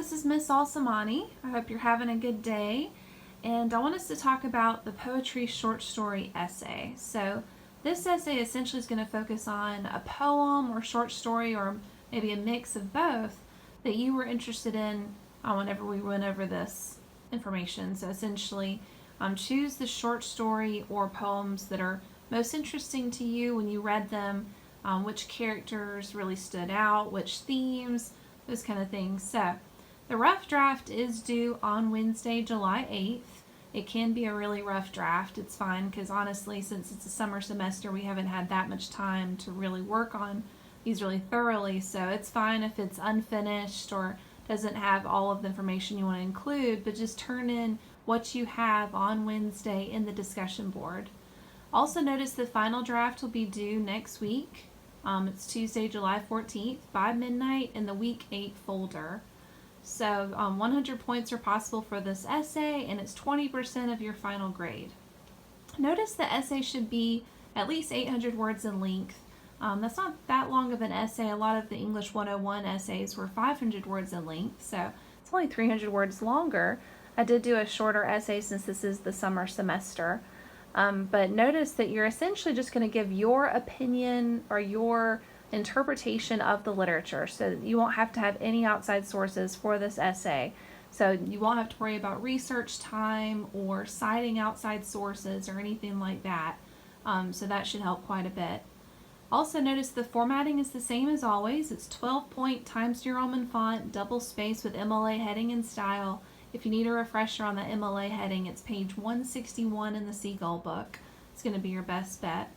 this is Miss Alsamani. I hope you're having a good day. And I want us to talk about the poetry short story essay. So this essay essentially is going to focus on a poem or short story or maybe a mix of both that you were interested in whenever we went over this information. So essentially, choose the short story or poems that are most interesting to you when you read them, which characters really stood out, which themes, those kind of things. So the rough draft is due on Wednesday, July 8th. It can be a really rough draft. It's fine because honestly, since it's a summer semester, we haven't had that much time to really work on these really thoroughly. So it's fine if it's unfinished or doesn't have all of the information you want to include, but just turn in what you have on Wednesday in the discussion board. Also notice the final draft will be due next week. It's Tuesday, July 14th by midnight in the week 8 folder. So 100 points are possible for this essay, and it's 20% of your final grade. Notice the essay should be at least 800 words in length. That's not that long of an essay. A lot of the English 101 essays were 500 words in length, so it's only 300 words longer. I did do a shorter essay since this is the summer semester. But notice that you're essentially just going to give your opinion or your interpretation of the literature, so you won't have to have any outside sources for this essay. So you won't have to worry about research time or citing outside sources or anything like that. So that should help quite a bit. Also notice the formatting is the same as always. It's 12-point Times New Roman font, double space with MLA heading and style. If you need a refresher on the MLA heading, it's page 161 in the Seagull book. It's going to be your best bet.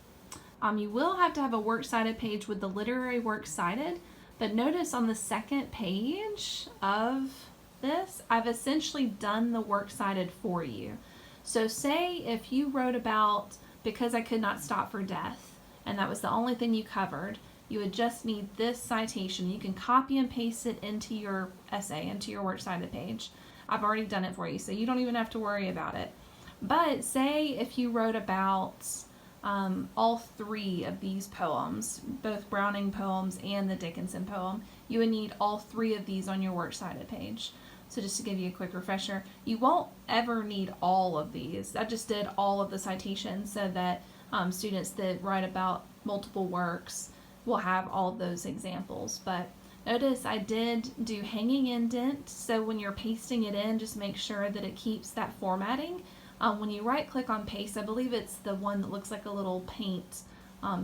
You will have to have a works cited page with the literary works cited, but notice on the second page of this, I've essentially done the works cited for you. So say if you wrote about Because I Could Not Stop for Death, and that was the only thing you covered, you would just need this citation. You can copy and paste it into your essay, into your works cited page. I've already done it for you, so you don't even have to worry about it. But say if you wrote about all three of these poems, both Browning poems and the Dickinson poem, you would need all three of these on your works cited page. So just to give you a quick refresher, you won't ever need all of these. I just did all of the citations so that students that write about multiple works will have all of those examples. But notice I did do hanging indent, so when you're pasting it in, just make sure that it keeps that formatting. When you right click on paste, I believe it's the one that looks like a little paint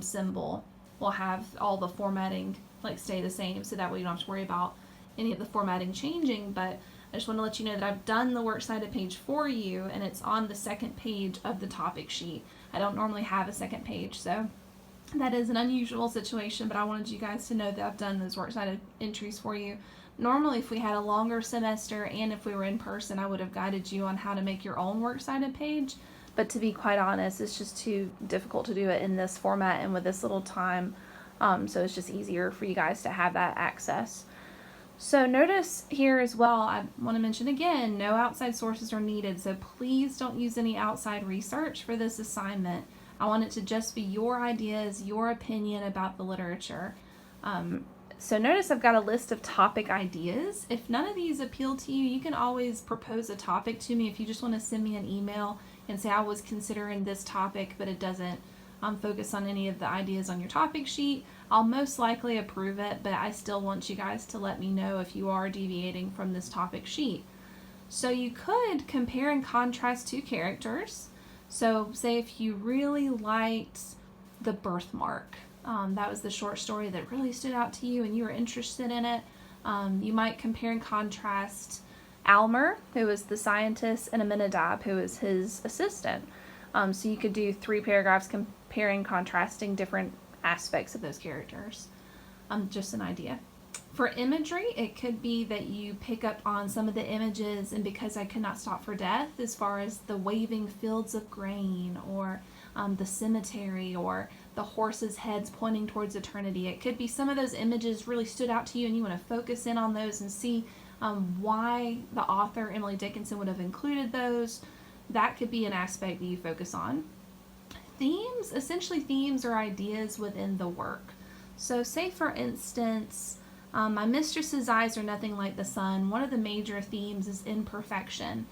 symbol, will have all the formatting stay the same, so that way you don't have to worry about any of the formatting changing. But I just want to let you know that I've done the works cited page for you, and it's on the second page of the topic sheet. I don't normally have a second page, so that is an unusual situation, but I wanted you guys to know that I've done those works cited entries for you. Normally, if we had a longer semester and if we were in person, I would have guided you on how to make your own works cited page. But to be quite honest, it's just too difficult to do it in this format and with this little time. So it's just easier for you guys to have that access. So notice here as well, I want to mention again, no outside sources are needed. So please don't use any outside research for this assignment. I want it to just be your ideas, your opinion about the literature. So notice I've got a list of topic ideas. If none of these appeal to you, you can always propose a topic to me if you just want to send me an email and say I was considering this topic, but it doesn't focus on any of the ideas on your topic sheet. I'll most likely approve it, but I still want you guys to let me know if you are deviating from this topic sheet. So you could compare and contrast two characters. So say if you really liked The Birthmark, that was the short story that really stood out to you and you were interested in it, you might compare and contrast Almer, who was the scientist, and Aminadab, who was his assistant. So you could do 3 paragraphs comparing, contrasting different aspects of those characters. Just an idea. For imagery, it could be that you pick up on some of the images in Because I Could Not Stop for Death, as far as the waving fields of grain, or the cemetery, or the horses' heads pointing towards eternity. It could be some of those images really stood out to you and you want to focus in on those and see why the author, Emily Dickinson, would have included those. That could be an aspect that you focus on. Themes, essentially themes are ideas within the work. So say for instance, My mistress's eyes are nothing like the sun. One of the major themes is imperfection.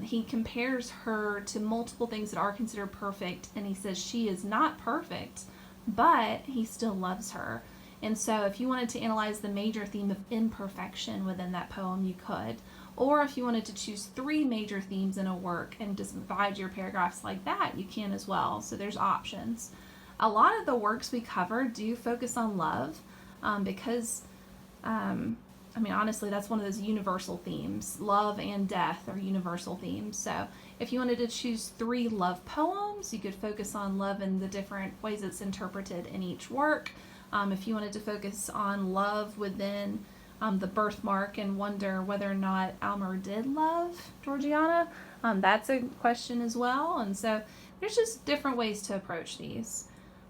He compares her to multiple things that are considered perfect, and he says she is not perfect, but he still loves her. And so if you wanted to analyze the major theme of imperfection within that poem, you could. Or if you wanted to choose 3 major themes in a work and just divide your paragraphs like that, you can as well. So there's options. A lot of the works we cover do focus on love because honestly, that's one of those universal themes. Love and death are universal themes. So if you wanted to choose 3 love poems, you could focus on love in the different ways it's interpreted in each work. If you wanted to focus on love within the birthmark and wonder whether or not Almer did love Georgiana, that's a question as well. And so there's just different ways to approach these.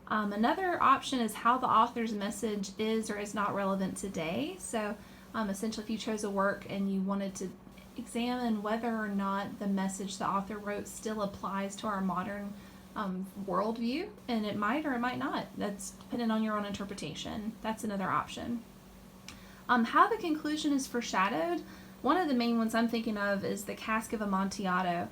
Another option is how the author's message is or is not relevant today. So essentially, if you chose a work and you wanted to examine whether or not the message the author wrote still applies to our modern worldview, and it might or it might not. That's dependent on your own interpretation. That's another option. How the conclusion is foreshadowed. One of the main ones I'm thinking of is the Cask of Amontillado.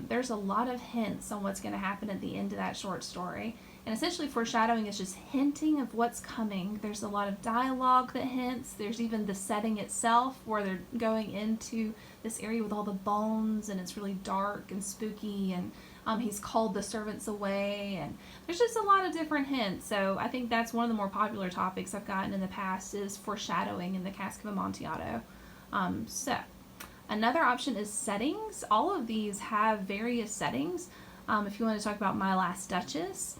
There's a lot of hints on what's going to happen at the end of that short story. And essentially foreshadowing is just hinting of what's coming. There's a lot of dialogue that hints. There's even the setting itself where they're going into this area with all the bones and it's really dark and spooky, and he's called the servants away, and there's just a lot of different hints. So I think that's one of the more popular topics I've gotten in the past is foreshadowing in the Cask of Amontillado. So another option is settings. All of these have various settings. If you want to talk about My Last Duchess,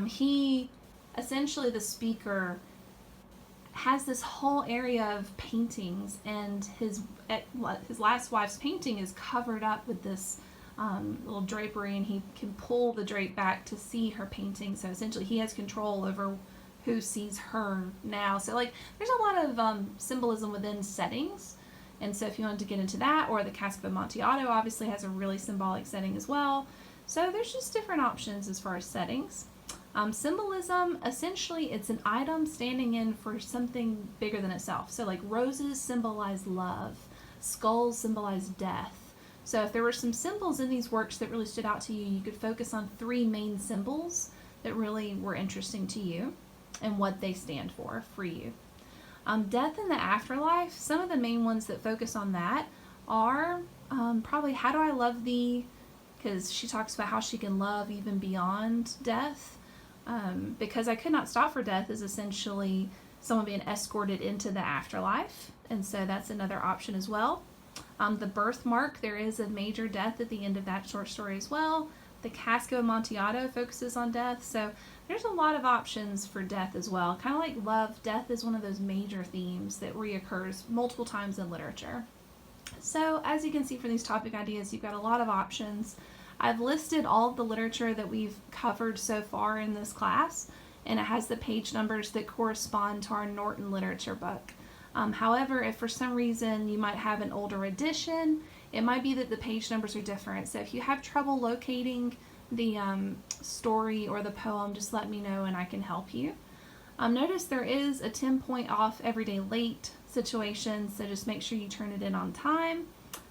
he, essentially the speaker, has this whole area of paintings, and his last wife's painting is covered up with this little drapery, and he can pull the drape back to see her painting. So essentially he has control over who sees her now. So there's a lot of symbolism within settings. And so if you wanted to get into that, or the Cask of Amontillado obviously has a really symbolic setting as well. So there's just different options as far as settings. Symbolism, essentially it's an item standing in for something bigger than itself. So roses symbolize love, skulls symbolize death. So if there were some symbols in these works that really stood out to you, you could focus on 3 main symbols that really were interesting to you and what they stand for you. Death in the afterlife, some of the main ones that focus on that are probably How Do I Love Thee? Because she talks about how she can love even beyond death. Because I Could Not Stop for Death is essentially someone being escorted into the afterlife, and so that's another option as well. The Birthmark, there is a major death at the end of that short story as well. The Cask of Amontillado focuses on death, so there's a lot of options for death as well. Kind of like love, death is one of those major themes that reoccurs multiple times in literature. So as you can see from these topic ideas, you've got a lot of options. I've listed all of the literature that we've covered so far in this class, and it has the page numbers that correspond to our Norton literature book. However, if for some reason you might have an older edition, it might be that the page numbers are different. So if you have trouble locating the story or the poem, just let me know and I can help you. Notice there is a 10-point off every day late situation, so just make sure you turn it in on time.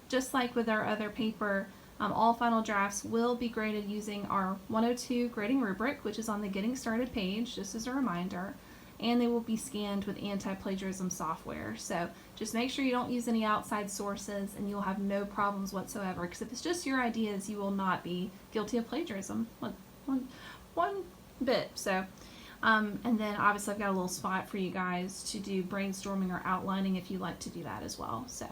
Just like with our other paper, all final drafts will be graded using our 102 grading rubric, which is on the Getting Started page, just as a reminder, and they will be scanned with anti-plagiarism software. So just make sure you don't use any outside sources and you'll have no problems whatsoever, because if it's just your ideas, you will not be guilty of plagiarism. One bit. So, and then obviously I've got a little spot for you guys to do brainstorming or outlining if you like to do that as well. So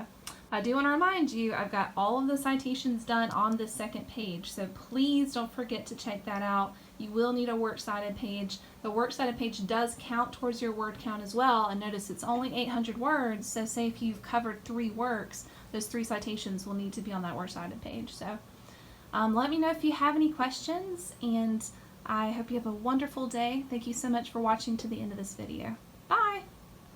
I do want to remind you, I've got all of the citations done on this second page, so please don't forget to check that out. You will need a works cited page. The works cited page does count towards your word count as well, and notice it's only 800 words, so say if you've covered 3 works, those 3 citations will need to be on that works cited page. So let me know if you have any questions, and I hope you have a wonderful day. Thank you so much for watching to the end of this video.